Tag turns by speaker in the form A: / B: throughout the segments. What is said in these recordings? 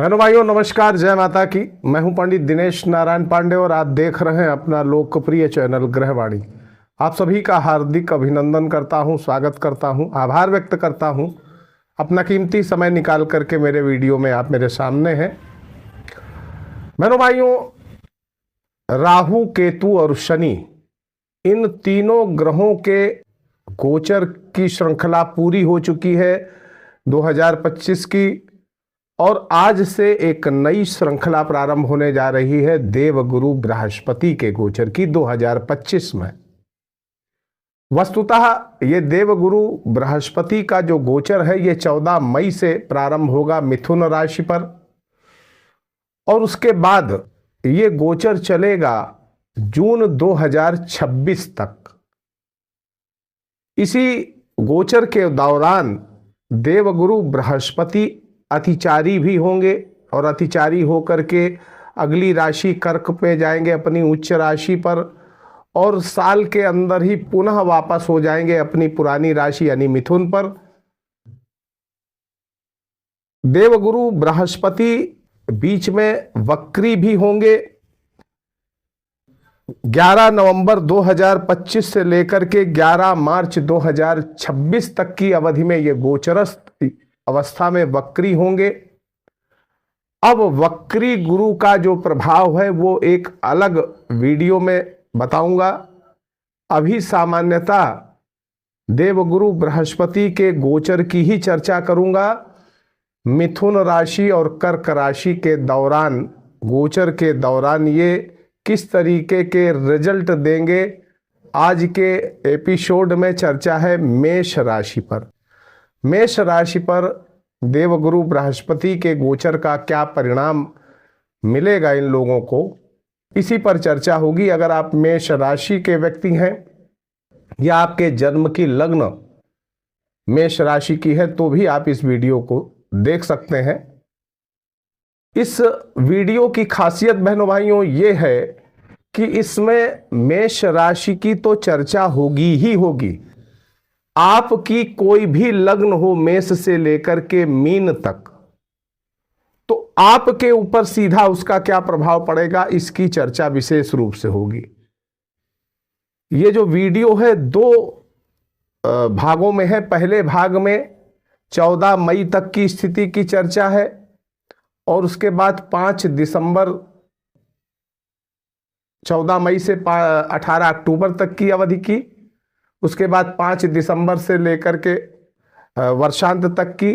A: बहनों भाइयों नमस्कार, जय माता की। मैं हूं पंडित दिनेश नारायण पांडे और आप देख रहे हैं अपना लोकप्रिय चैनल ग्रहवाणी। आप सभी का हार्दिक अभिनंदन करता हूं, स्वागत करता हूं, आभार व्यक्त करता हूं। अपना कीमती समय निकाल करके मेरे वीडियो में आप मेरे सामने हैं। बहनों भाइयों, राहु, केतु और शनि, इन तीनों ग्रहों के गोचर की श्रृंखला पूरी हो चुकी है 2025 की, और आज से एक नई श्रृंखला प्रारंभ होने जा रही है देवगुरु बृहस्पति के गोचर की 2025 में। वस्तुतः ये देवगुरु बृहस्पति का जो गोचर है ये 14 मई से प्रारंभ होगा मिथुन राशि पर, और उसके बाद ये गोचर चलेगा जून 2026 तक। इसी गोचर के दौरान देवगुरु बृहस्पति अतिचारी भी होंगे, और अतिचारी होकर के अगली राशि कर्क पे जाएंगे अपनी उच्च राशि पर, और साल के अंदर ही पुनः वापस हो जाएंगे अपनी पुरानी राशि यानी मिथुन पर। देवगुरु बृहस्पति बीच में वक्री भी होंगे। 11 नवंबर 2025 से लेकर के 11 मार्च 2026 तक की अवधि में ये गोचरस्थ अवस्था में वक्री होंगे। अब वक्री गुरु का जो प्रभाव है वो एक अलग वीडियो में बताऊंगा। अभी सामान्यतः देवगुरु बृहस्पति के गोचर की ही चर्चा करूंगा। मिथुन राशि और कर्क राशि के दौरान, गोचर के दौरान ये किस तरीके के रिजल्ट देंगे, आज के एपिसोड में चर्चा है मेष राशि पर। मेष राशि पर देवगुरु बृहस्पति के गोचर का क्या परिणाम मिलेगा इन लोगों को, इसी पर चर्चा होगी। अगर आप मेष राशि के व्यक्ति हैं या आपके जन्म की लग्न मेष राशि की है तो भी आप इस वीडियो को देख सकते हैं। इस वीडियो की खासियत बहनों भाइयों ये है कि इसमें मेष राशि की तो चर्चा होगी ही होगी। आपकी कोई भी लग्न हो मेष से लेकर के मीन तक, तो आपके ऊपर सीधा उसका क्या प्रभाव पड़ेगा इसकी चर्चा विशेष रूप से होगी। ये जो वीडियो है दो भागों में है। पहले भाग में 14 मई तक की स्थिति की चर्चा है, और उसके बाद 5 दिसंबर 14 मई से 18 अक्टूबर तक की अवधि की, उसके बाद 5 दिसंबर से लेकर के वर्षांत तक की,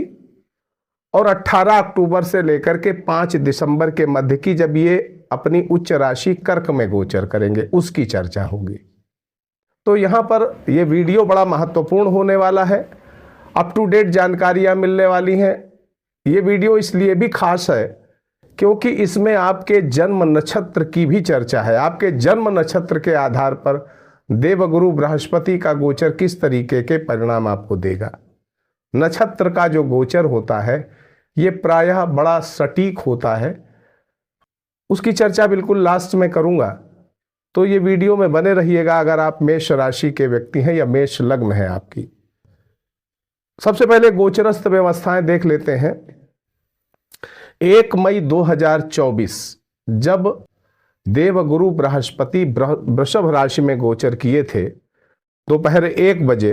A: और 18 अक्टूबर से लेकर के 5 दिसंबर के मध्य की, जब ये अपनी उच्च राशि कर्क में गोचर करेंगे, उसकी चर्चा होगी। तो यहाँ पर ये वीडियो बड़ा महत्वपूर्ण होने वाला है। अप टू डेट जानकारियाँ मिलने वाली हैं। ये वीडियो इसलिए भी खास है क्योंकि इसमें आपके जन्म नक्षत्र की भी चर्चा है। आपके जन्म नक्षत्र के आधार पर देवगुरु बृहस्पति का गोचर किस तरीके के परिणाम आपको देगा। नक्षत्र का जो गोचर होता है ये प्रायः बड़ा सटीक होता है। उसकी चर्चा बिल्कुल लास्ट में करूंगा, तो ये वीडियो में बने रहिएगा अगर आप मेष राशि के व्यक्ति हैं या मेष लग्न है आपकी। सबसे पहले गोचरस्थ व्यवस्थाएं देख लेते हैं। 1 मई 2024 जब देवगुरु बृहस्पति वृषभ राशि में गोचर किए थे दोपहर 1 बजे,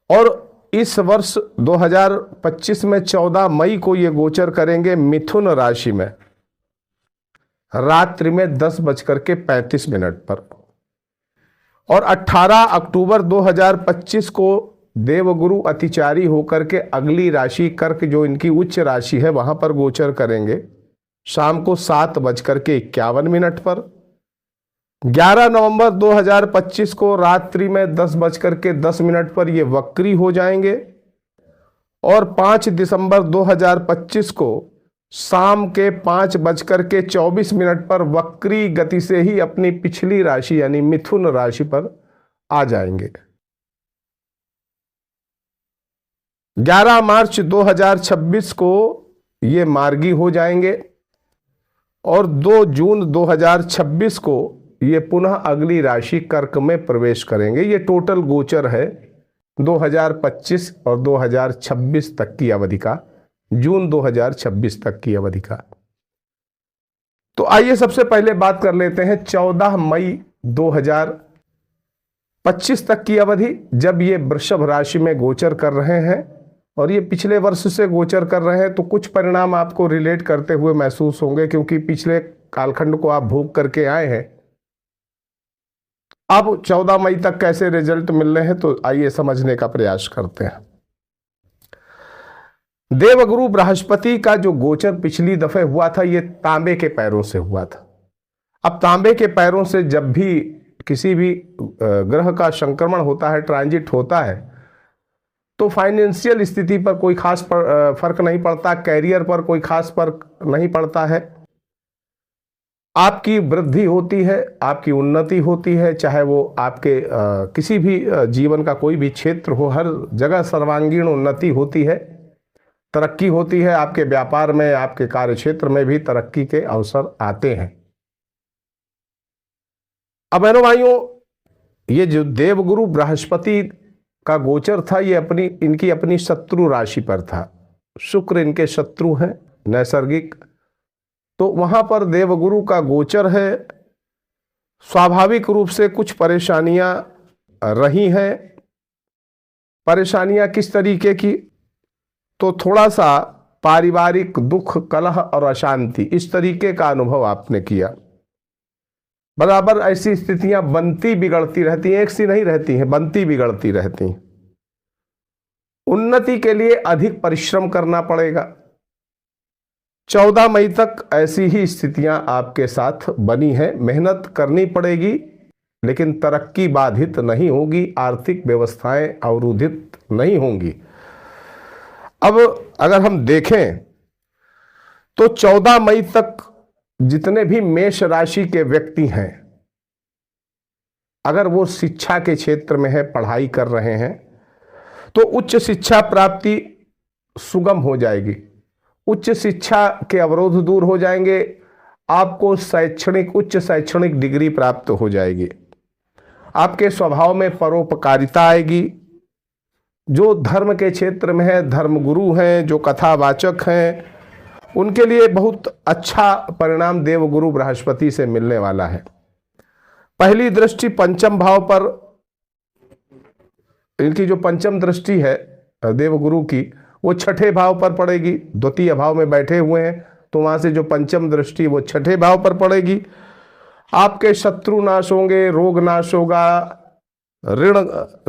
A: और इस वर्ष 2025 में 14 मई को ये गोचर करेंगे मिथुन राशि में रात्रि में 10:35 पर, और 18 अक्टूबर 2025 को देवगुरु अतिचारी होकर के अगली राशि कर्क, जो इनकी उच्च राशि है, वहां पर गोचर करेंगे शाम को 7:51 पर। 11 नवंबर 2025 को रात्रि में 10:10 पर ये वक्री हो जाएंगे, और 5 दिसंबर 2025 को शाम के 5:24 पर वक्री गति से ही अपनी पिछली राशि यानी मिथुन राशि पर आ जाएंगे। 11 मार्च 2026 को ये मार्गी हो जाएंगे, और 2 जून 2026 को ये पुनः अगली राशि कर्क में प्रवेश करेंगे। ये टोटल गोचर है 2025 और 2026 तक की अवधि का जून 2026 तक की अवधि का। तो आइए सबसे पहले बात कर लेते हैं 14 मई 2025 तक की अवधि, जब ये वृषभ राशि में गोचर कर रहे हैं और ये पिछले वर्ष से गोचर कर रहे हैं। तो कुछ परिणाम आपको रिलेट करते हुए महसूस होंगे, क्योंकि पिछले कालखंड को आप भोग करके आए हैं। अब 14 मई तक कैसे रिजल्ट मिल रहे हैं, तो आइए समझने का प्रयास करते हैं। देवगुरु बृहस्पति का जो गोचर पिछली दफे हुआ था, ये तांबे के पैरों से हुआ था। अब तांबे के पैरों से जब भी किसी भी ग्रह का संक्रमण होता है, ट्रांजिट होता है, तो फाइनेंशियल स्थिति पर कोई खास फर्क नहीं पड़ता, कैरियर पर कोई खास फर्क नहीं पड़ता है। आपकी वृद्धि होती है, आपकी उन्नति होती है, चाहे वो आपके किसी भी जीवन का कोई भी क्षेत्र हो, हर जगह सर्वांगीण उन्नति होती है, तरक्की होती है। आपके व्यापार में, आपके कार्य क्षेत्र में भी तरक्की के अवसर आते हैं। अब बहनों भाइयों, ये जो देवगुरु बृहस्पति का गोचर था, ये इनकी अपनी शत्रु राशि पर था। शुक्र इनके शत्रु हैं नैसर्गिक, तो वहां पर देवगुरु का गोचर है। स्वाभाविक रूप से कुछ परेशानियां रही हैं। परेशानियां किस तरीके की, तो थोड़ा सा पारिवारिक दुख, कलह और अशांति, इस तरीके का अनुभव आपने किया। बराबर ऐसी स्थितियां बनती बिगड़ती रहती हैं, एक सी नहीं रहती हैं, बनती बिगड़ती रहती हैं। उन्नति के लिए अधिक परिश्रम करना पड़ेगा। 14 मई तक ऐसी ही स्थितियां आपके साथ बनी है। मेहनत करनी पड़ेगी, लेकिन तरक्की बाधित नहीं होगी, आर्थिक व्यवस्थाएं अवरुद्धित नहीं होंगी। अब अगर हम देखें तो 14 मई तक जितने भी मेष राशि के व्यक्ति हैं, अगर वो शिक्षा के क्षेत्र में है, पढ़ाई कर रहे हैं, तो उच्च शिक्षा प्राप्ति सुगम हो जाएगी। उच्च शिक्षा के अवरोध दूर हो जाएंगे। आपको उच्च शैक्षणिक डिग्री प्राप्त हो जाएगी। आपके स्वभाव में परोपकारिता आएगी। जो धर्म के क्षेत्र में है, धर्मगुरु हैं, जो कथावाचक हैं, उनके लिए बहुत अच्छा परिणाम देवगुरु बृहस्पति से मिलने वाला है। पहली दृष्टि पंचम भाव पर, इनकी जो पंचम दृष्टि है देवगुरु की, वो छठे भाव पर पड़ेगी। द्वितीय भाव में बैठे हुए हैं, तो वहां से जो पंचम दृष्टि वो छठे भाव पर पड़ेगी। आपके शत्रु नाश होंगे, रोग नाश होगा, ऋण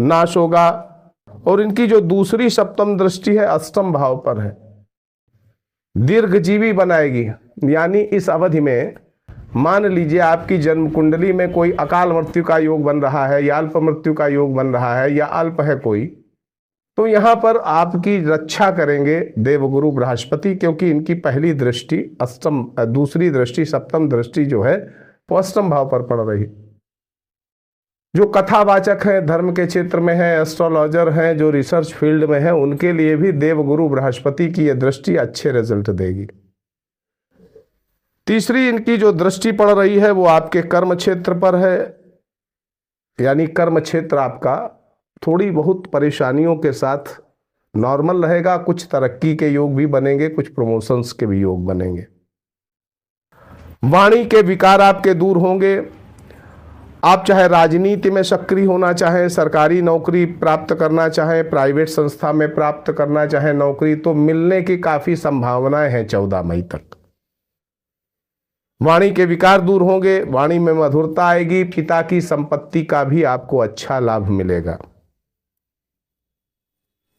A: नाश होगा। और इनकी जो दूसरी सप्तम दृष्टि है अष्टम भाव पर है, दीर्घजीवी बनाएगी। यानी इस अवधि में मान लीजिए आपकी जन्म कुंडली में कोई अकाल मृत्यु का योग बन रहा है, या अल्प मृत्यु का योग बन रहा है, या अल्प है कोई, तो यहां पर आपकी रक्षा करेंगे देवगुरु बृहस्पति, क्योंकि इनकी पहली दृष्टि अष्टम, दूसरी दृष्टि सप्तम दृष्टि जो है वो अष्टम भाव पर पड़ रही। जो कथावाचक हैं, धर्म के क्षेत्र में है, एस्ट्रोलॉजर हैं, जो रिसर्च फील्ड में है, उनके लिए भी देवगुरु बृहस्पति की यह दृष्टि अच्छे रिजल्ट देगी। तीसरी इनकी जो दृष्टि पड़ रही है वो आपके कर्म क्षेत्र पर है। यानी कर्म क्षेत्र आपका थोड़ी बहुत परेशानियों के साथ नॉर्मल रहेगा। कुछ तरक्की के योग भी बनेंगे, कुछ प्रमोशंस के भी योग बनेंगे। वाणी के विकार आपके दूर होंगे। आप चाहे राजनीति में सक्रिय होना चाहें, सरकारी नौकरी प्राप्त करना चाहें, प्राइवेट संस्था में प्राप्त करना चाहें नौकरी, तो मिलने की काफी संभावनाएं हैं 14 मई तक। वाणी के विकार दूर होंगे, वाणी में मधुरता आएगी। पिता की संपत्ति का भी आपको अच्छा लाभ मिलेगा।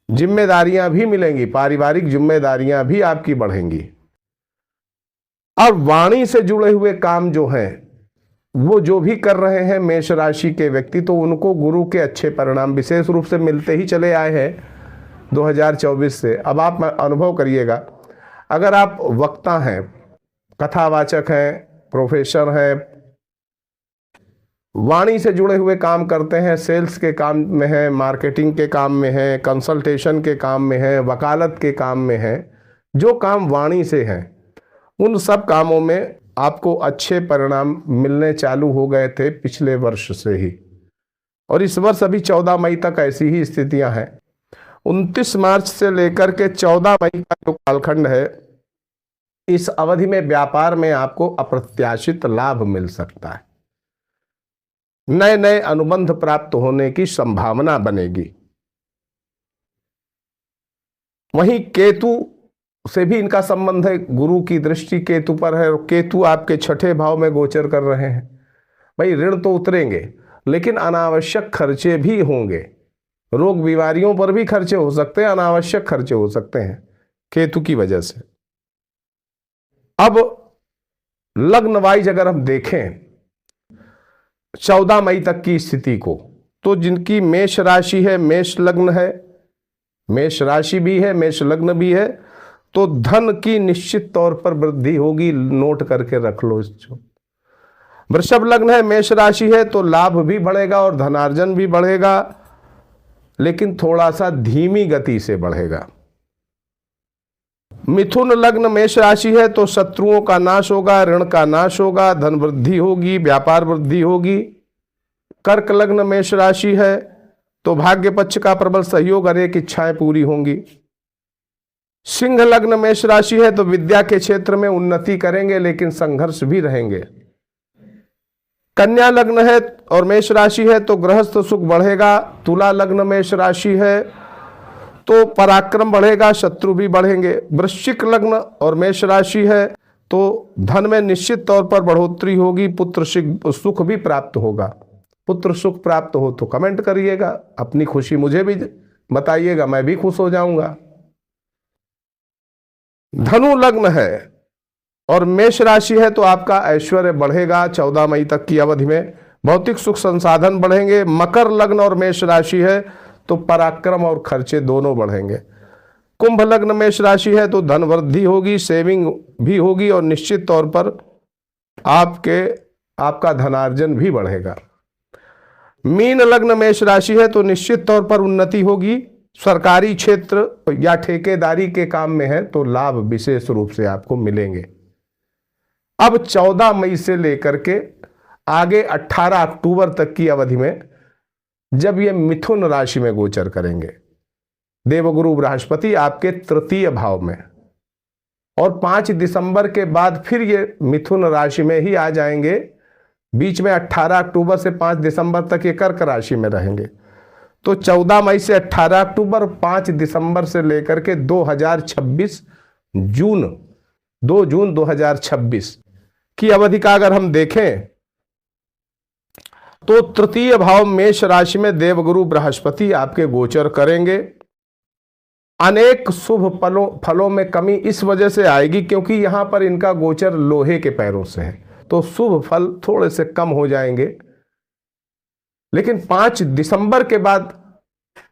A: जिम्मेदारियां भी मिलेंगी, पारिवारिक जिम्मेदारियां भी आपकी बढ़ेंगी। अब वाणी से जुड़े हुए काम जो हैं, वो जो भी कर रहे हैं मेष राशि के व्यक्ति, तो उनको गुरु के अच्छे परिणाम विशेष रूप से मिलते ही चले आए हैं 2024 से। अब आप अनुभव करिएगा, अगर आप वक्ता हैं, कथावाचक हैं, प्रोफेसर हैं, वाणी से जुड़े हुए काम करते हैं, सेल्स के काम में है, मार्केटिंग के काम में है, कंसल्टेशन के काम में है, वकालत के काम में है, जो काम वाणी से हैं, उन सब कामों में आपको अच्छे परिणाम मिलने चालू हो गए थे पिछले वर्ष से ही। और इस वर्ष अभी 14 मई तक ऐसी ही स्थितियां हैं। 29 मार्च से लेकर के 14 मई का जो कालखंड है, इस अवधि में व्यापार में आपको अप्रत्याशित लाभ मिल सकता है। नए नए अनुबंध प्राप्त होने की संभावना बनेगी। वहीं केतु से भी इनका संबंध है, गुरु की दृष्टि केतु पर है और केतु आपके 6ठे भाव में गोचर कर रहे हैं। भाई ऋण तो उतरेंगे लेकिन अनावश्यक खर्चे भी होंगे, रोग बीमारियों पर भी खर्चे हो सकते हैं, अनावश्यक खर्चे हो सकते हैं केतु की वजह से। अब लग्न वाइज अगर हम देखें 14 मई तक की स्थिति को, तो जिनकी मेष राशि है, मेष लग्न है, मेष राशि भी है, मेष लग्न भी है, तो धन की निश्चित तौर पर वृद्धि होगी, नोट करके रख लो इसको। वृषभ लग्न है, मेष राशि है, तो लाभ भी बढ़ेगा और धनार्जन भी बढ़ेगा, लेकिन थोड़ा सा धीमी गति से बढ़ेगा। मिथुन लग्न मेष राशि है, तो शत्रुओं का नाश होगा, ऋण का नाश होगा, धन वृद्धि होगी, व्यापार वृद्धि होगी। कर्क लग्न मेष राशि है, तो भाग्य पक्ष का प्रबल सहयोग, अनेक इच्छाएं पूरी होंगी। सिंह लग्न मेष राशि है, तो विद्या के क्षेत्र में उन्नति करेंगे लेकिन संघर्ष भी रहेंगे। कन्या लग्न है और मेष राशि है, तो गृहस्थ सुख बढ़ेगा। तुला लग्न मेष राशि है, तो पराक्रम बढ़ेगा, शत्रु भी बढ़ेंगे। वृश्चिक लग्न और मेष राशि है, तो धन में निश्चित तौर पर बढ़ोतरी होगी, पुत्र सुख भी प्राप्त होगा। पुत्र सुख प्राप्त हो तो कमेंट करिएगा, अपनी खुशी मुझे भी बताइएगा, मैं भी खुश हो जाऊंगा। धनु लग्न है और मेष राशि है, तो आपका ऐश्वर्य बढ़ेगा 14 मई तक की अवधि में, भौतिक सुख संसाधन बढ़ेंगे। मकर लग्न और मेष राशि है, तो पराक्रम और खर्चे दोनों बढ़ेंगे। कुंभ लग्न मेष राशि है, तो धन वृद्धि होगी, सेविंग भी होगी और निश्चित तौर पर आपका धनार्जन भी बढ़ेगा। मीन लग्न मेष राशि है, तो निश्चित तौर पर उन्नति होगी। सरकारी क्षेत्र या ठेकेदारी के काम में है तो लाभ विशेष रूप से आपको मिलेंगे। अब 14 मई से लेकर के आगे 18 अक्टूबर तक की अवधि में जब ये मिथुन राशि में गोचर करेंगे, देवगुरु बृहस्पति आपके तृतीय भाव में, और 5 दिसंबर के बाद फिर ये मिथुन राशि में ही आ जाएंगे। बीच में 18 अक्टूबर से 5 दिसंबर तक ये कर्क राशि में रहेंगे। तो 14 मई से 18 अक्टूबर, 5 दिसंबर से लेकर के 2026 जून 2 जून 2026 की अवधि का अगर हम देखें तो तृतीय भाव मेष राशि में देवगुरु बृहस्पति आपके गोचर करेंगे। अनेक शुभ फलों में कमी इस वजह से आएगी क्योंकि यहां पर इनका गोचर लोहे के पैरों से है, तो शुभ फल थोड़े से कम हो जाएंगे। लेकिन 5 दिसंबर के बाद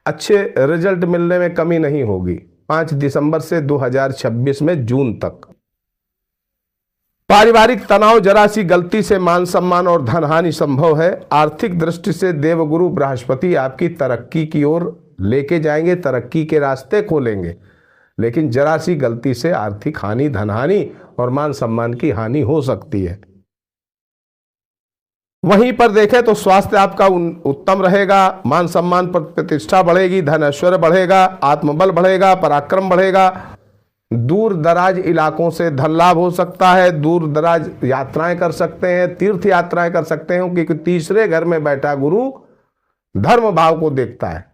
A: अच्छे रिजल्ट मिलने में कमी नहीं होगी। 5 दिसंबर से 2026 में जून तक पारिवारिक तनाव, जरा सी गलती से मान सम्मान और धन हानि संभव है। आर्थिक दृष्टि से देवगुरु बृहस्पति आपकी तरक्की की ओर लेके जाएंगे, तरक्की के रास्ते खोलेंगे, लेकिन जरा सी गलती से आर्थिक हानि, धन हानि और मान सम्मान की हानि हो सकती है। वहीं पर देखें तो स्वास्थ्य आपका उत्तम रहेगा, मान सम्मान पर प्रतिष्ठा बढ़ेगी, धन ऐश्वर्य बढ़ेगा, आत्मबल बढ़ेगा, पराक्रम बढ़ेगा। दूर दराज इलाकों से धन लाभ हो सकता है, दूर दराज यात्राएं कर सकते हैं, तीर्थ यात्राएं कर सकते हैं, क्योंकि तीसरे घर में बैठा गुरु धर्म भाव को देखता है,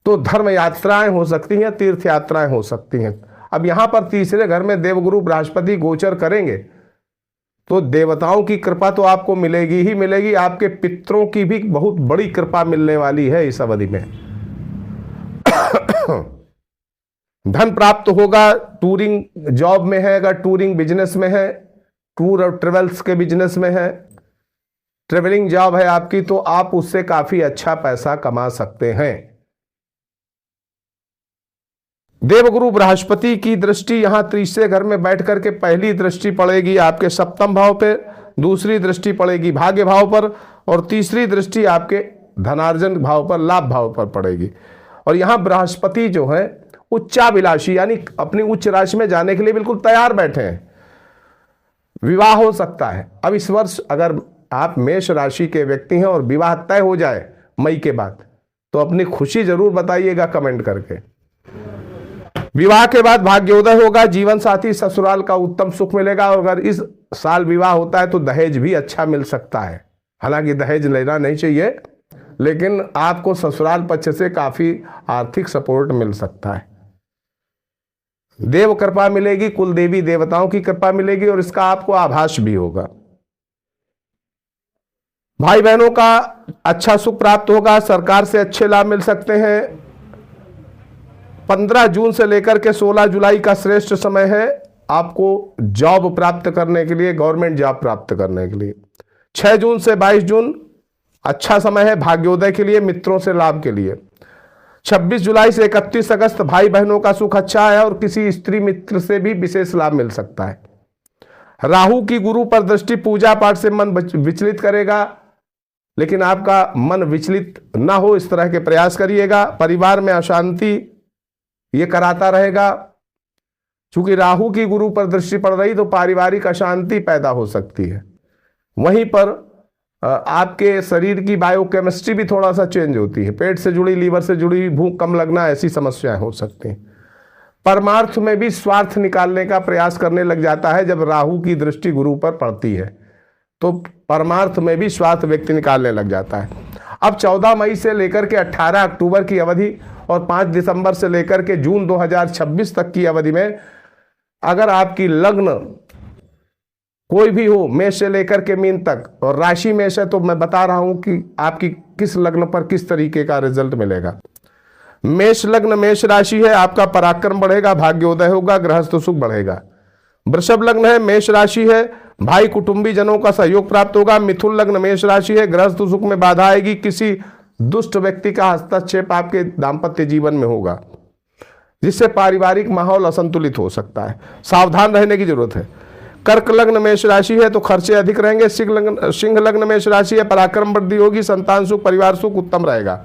A: तो धर्म यात्राएं हो सकती हैं, तीर्थ यात्राएं हो सकती हैं। अब यहां पर तीसरे घर में देवगुरु बृहस्पति गोचर करेंगे तो देवताओं की कृपा तो आपको मिलेगी ही मिलेगी, आपके पितरों की भी बहुत बड़ी कृपा मिलने वाली है इस अवधि में। धन प्राप्त होगा, टूरिंग जॉब में है, अगर टूरिंग बिजनेस में है, टूर और ट्रेवल्स के बिजनेस में है, ट्रेवलिंग जॉब है आपकी, तो आप उससे काफी अच्छा पैसा कमा सकते हैं। देवगुरु बृहस्पति की दृष्टि यहां तीसरे घर में बैठ करके पहली दृष्टि पड़ेगी आपके सप्तम भाव पे, दूसरी दृष्टि पड़ेगी भाग्य भाव पर और तीसरी दृष्टि आपके धनार्जन भाव पर, लाभ भाव पर पड़ेगी। और यहां बृहस्पति जो है उच्चाभिलाषी यानी अपनी उच्च राशि में जाने के लिए बिल्कुल तैयार बैठे हैं, विवाह हो सकता है। अब इस वर्ष अगर आप मेष राशि के व्यक्ति हैं और विवाह तय हो जाए मई के बाद, तो अपनी खुशी जरूर बताइएगा कमेंट करके। विवाह के बाद भाग्योदय होगा, जीवन साथी ससुराल का उत्तम सुख मिलेगा, और अगर इस साल विवाह होता है तो दहेज भी अच्छा मिल सकता है। हालांकि दहेज लेना नहीं चाहिए, लेकिन आपको ससुराल पक्ष से काफी आर्थिक सपोर्ट मिल सकता है। देव कृपा मिलेगी, कुल देवी देवताओं की कृपा मिलेगी, और इसका आपको आभास भी होगा। भाई बहनों का अच्छा सुख प्राप्त होगा, सरकार से अच्छे लाभ मिल सकते हैं। 15 जून से लेकर के 16 जुलाई का श्रेष्ठ समय है आपको जॉब प्राप्त करने के लिए, गवर्नमेंट जॉब प्राप्त करने के लिए। 6 जून से 22 जून अच्छा समय है भाग्योदय के लिए, मित्रों से लाभ के लिए। 26 जुलाई से 31 अगस्त भाई बहनों का सुख अच्छा है, और किसी स्त्री मित्र से भी विशेष लाभ मिल सकता है। राहु की गुरु पर दृष्टि पूजा पाठ से मन विचलित करेगा, लेकिन आपका मन विचलित ना हो इस तरह के प्रयास करिएगा। परिवार में अशांति ये कराता रहेगा, चूंकि राहु की गुरु पर दृष्टि पड़ रही तो पारिवारिक अशांति पैदा हो सकती है। वहीं पर आपके शरीर की बायोकेमिस्ट्री भी थोड़ा सा चेंज होती है, पेट से जुड़ी, लीवर से जुड़ी, भूख कम लगना, ऐसी समस्याएं हो सकती हैं। परमार्थ में भी स्वार्थ निकालने का प्रयास करने लग जाता है जब राहु की दृष्टि गुरु पर पड़ती है, तो परमार्थ में भी स्वार्थ व्यक्ति निकालने लग जाता है। अब 14 मई से लेकर के 18 अक्टूबर की अवधि और 5 दिसंबर से लेकर के जून 2026 तक की अवधि में अगर आपकी लग्न कोई भी हो, मेष से लेकर के मीन तक, और राशि मेष है, तो मैं बता रहा हूं कि आपकी किस लग्न पर किस तरीके का रिजल्ट मिलेगा। मेष लग्न मेष राशि है, आपका पराक्रम बढ़ेगा, भाग्योदय होगा, गृहस्थ सुख बढ़ेगा। वृषभ लग्न है, मेष राशि है, भाई कुटुंबी जनों का सहयोग प्राप्त होगा। मिथुन लग्न मेष राशि है, गृहस्थ सुख में बाधा आएगी, किसी दुष्ट व्यक्ति का हस्तक्षेप आपके दाम्पत्य जीवन में होगा, जिससे पारिवारिक माहौल असंतुलित हो सकता है, सावधान रहने की जरूरत है। कर्क लग्न मेष राशि है, तो खर्चे अधिक रहेंगे। सिंह लग्न मेष राशि है, पराक्रम वृद्धि होगी, संतान सुख, परिवार सुख उत्तम रहेगा।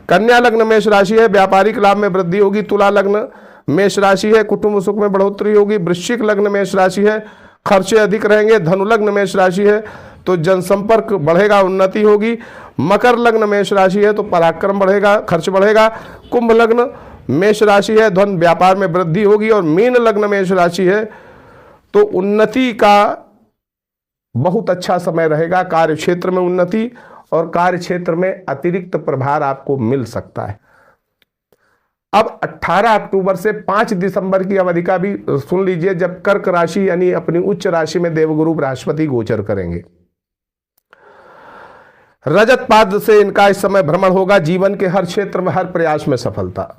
A: कन्या लग्न मेष राशि है, व्यापारिक लाभ में वृद्धि होगी। तुला लग्न मेष राशि है, कुटुंब सुख में बढ़ोतरी होगी। वृश्चिक लग्न मेष राशि है, खर्चे अधिक रहेंगे। धनु लग्न मेष राशि है, तो जनसंपर्क बढ़ेगा, उन्नति होगी। मकर लग्न मेष राशि है, तो पराक्रम बढ़ेगा, खर्च बढ़ेगा। कुंभ लग्न मेष राशि है, धन व्यापार में वृद्धि होगी। और मीन लग्न मेष राशि है, तो उन्नति का बहुत अच्छा समय रहेगा, कार्य क्षेत्र में उन्नति, और कार्य क्षेत्र में अतिरिक्त प्रभार आपको मिल सकता है। अब 18 अक्टूबर से 5 दिसंबर की अवधि का भी सुन लीजिए, जब कर्क राशि यानी अपनी उच्च राशि में देवगुरु बृहस्पति गोचर करेंगे। रजत पाद से इनका इस समय भ्रमण होगा, जीवन के हर क्षेत्र में, हर प्रयास में सफलता।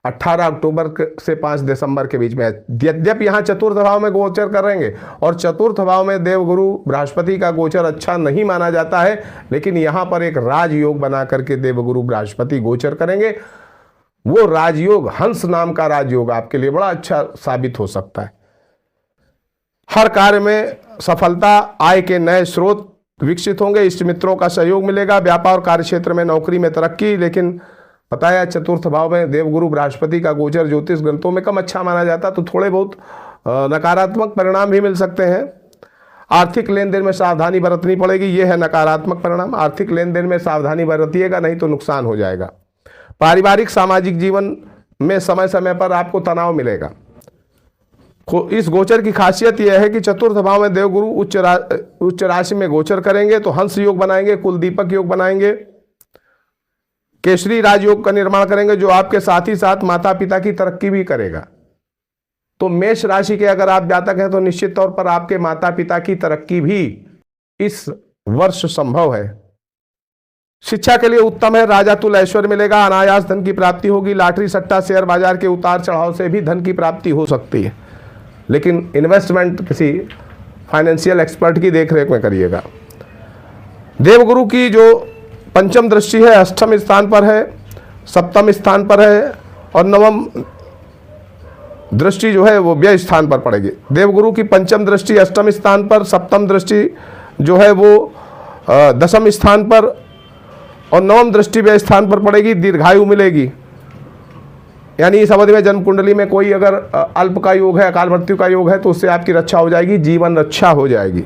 A: 18 अक्टूबर से 5 दिसंबर के बीच में, यद्यप यहां चतुर्थ भाव में गोचर करेंगे, और चतुर्थ भाव में देवगुरु बृहस्पति का गोचर अच्छा नहीं माना जाता है, लेकिन यहां पर एक राजयोग बना करके देवगुरु बृहस्पति गोचर करेंगे। वो राजयोग, हंस नाम का राजयोग, आपके लिए बड़ा अच्छा साबित हो सकता है। हर कार्य में सफलता, आय के नए स्रोत विकसित होंगे, इष्ट मित्रों का सहयोग मिलेगा। व्यापार कार्य क्षेत्र में, नौकरी में तरक्की, लेकिन बताया चतुर्थ भाव में देवगुरु बृहस्पति का गोचर ज्योतिष ग्रंथों में कम अच्छा माना जाता, तो थोड़े बहुत नकारात्मक परिणाम भी मिल सकते हैं। आर्थिक लेन देन में सावधानी बरतनी पड़ेगी, यह है नकारात्मक परिणाम। आर्थिक लेन देन में सावधानी बरतिएगा, नहीं तो नुकसान हो जाएगा। पारिवारिक सामाजिक जीवन में समय समय पर आपको तनाव मिलेगा। इस गोचर की खासियत यह है कि चतुर्थ भाव में देवगुरु उच्च राशि में गोचर करेंगे, तो हंस योग बनाएंगे, कुल दीपक योग बनाएंगे, केसरी राजयोग का निर्माण करेंगे, जो आपके साथ ही साथ माता पिता की तरक्की भी करेगा। तो मेष राशि के अगर आप जातक हैं तो निश्चित तौर पर आपके माता पिता की तरक्की भी इस वर्ष संभव है। शिक्षा के लिए उत्तम है, राजा तुल ऐश्वर्य मिलेगा, अनायास धन की प्राप्ति होगी। लॉटरी सट्टा शेयर बाजार के उतार चढ़ाव से भी धन की प्राप्ति हो सकती है, लेकिन इन्वेस्टमेंट किसी फाइनेंशियल एक्सपर्ट की देखरेख में करिएगा। देवगुरु की जो पंचम दृष्टि है, अष्टम स्थान पर है, सप्तम स्थान पर है, और नवम दृष्टि जो है वो व्यय स्थान पर पड़ेगी। देवगुरु की पंचम दृष्टि अष्टम स्थान पर, सप्तम दृष्टि जो है वो दसम स्थान पर, और नवम दृष्टि व्यय स्थान पर पड़ेगी। दीर्घायु मिलेगी, यानी इस अवधि में जन्म कुंडली में कोई अगर अल्प का योग है, अकाल मृत्यु का योग है, तो उससे आपकी रक्षा हो जाएगी, जीवन रक्षा हो जाएगी।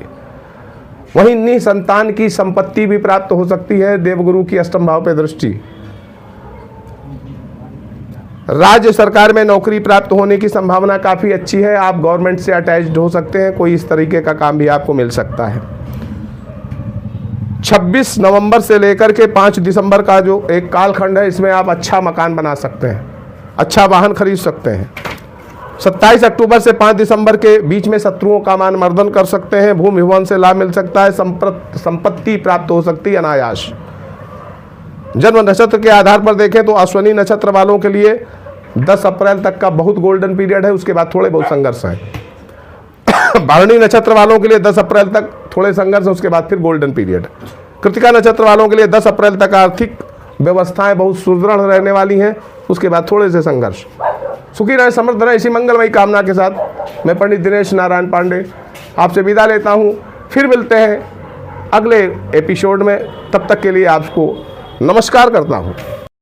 A: वहीं निसंतान की संपत्ति भी प्राप्त हो सकती है, देवगुरु की अष्टम भाव पे दृष्टि। राज्य सरकार में नौकरी प्राप्त होने की संभावना काफ़ी अच्छी है। आप गवर्नमेंट से अटैच्ड हो सकते हैं, कोई इस तरीके का काम भी आपको मिल सकता है। 26 नवंबर से लेकर के 5 दिसंबर का जो एक कालखंड है, इसमें आप अच्छा मकान बना सकते हैं, अच्छा वाहन खरीद सकते हैं। 27 अक्टूबर से 5 दिसंबर के बीच में शत्रुओं का मान मर्दन कर सकते हैं। भूमि भवन से लाभ मिल सकता है। संपत्ति प्राप्त हो सकती है अनायास। जन्म नक्षत्र के आधार पर देखें तो अश्विनी नक्षत्र वालों के लिए 10 अप्रैल तक का बहुत गोल्डन पीरियड है, उसके बाद थोड़े बहुत संघर्ष है। भरणी नक्षत्र वालों के लिए 10 अप्रैल तक थोड़े संघर्ष है, उसके बाद फिर गोल्डन पीरियड। कृतिका नक्षत्र वालों के लिए 10 अप्रैल तक आर्थिक व्यवस्थाएं बहुत सुदृढ़ रहने वाली हैं, उसके बाद थोड़े से संघर्ष। सुखी रहे, समृद्ध रहे, इसी मंगलमयी कामना के साथ मैं पंडित दिनेश नारायण पांडे आपसे विदा लेता हूँ। फिर मिलते हैं अगले एपिसोड में, तब तक के लिए आपको नमस्कार करता हूँ।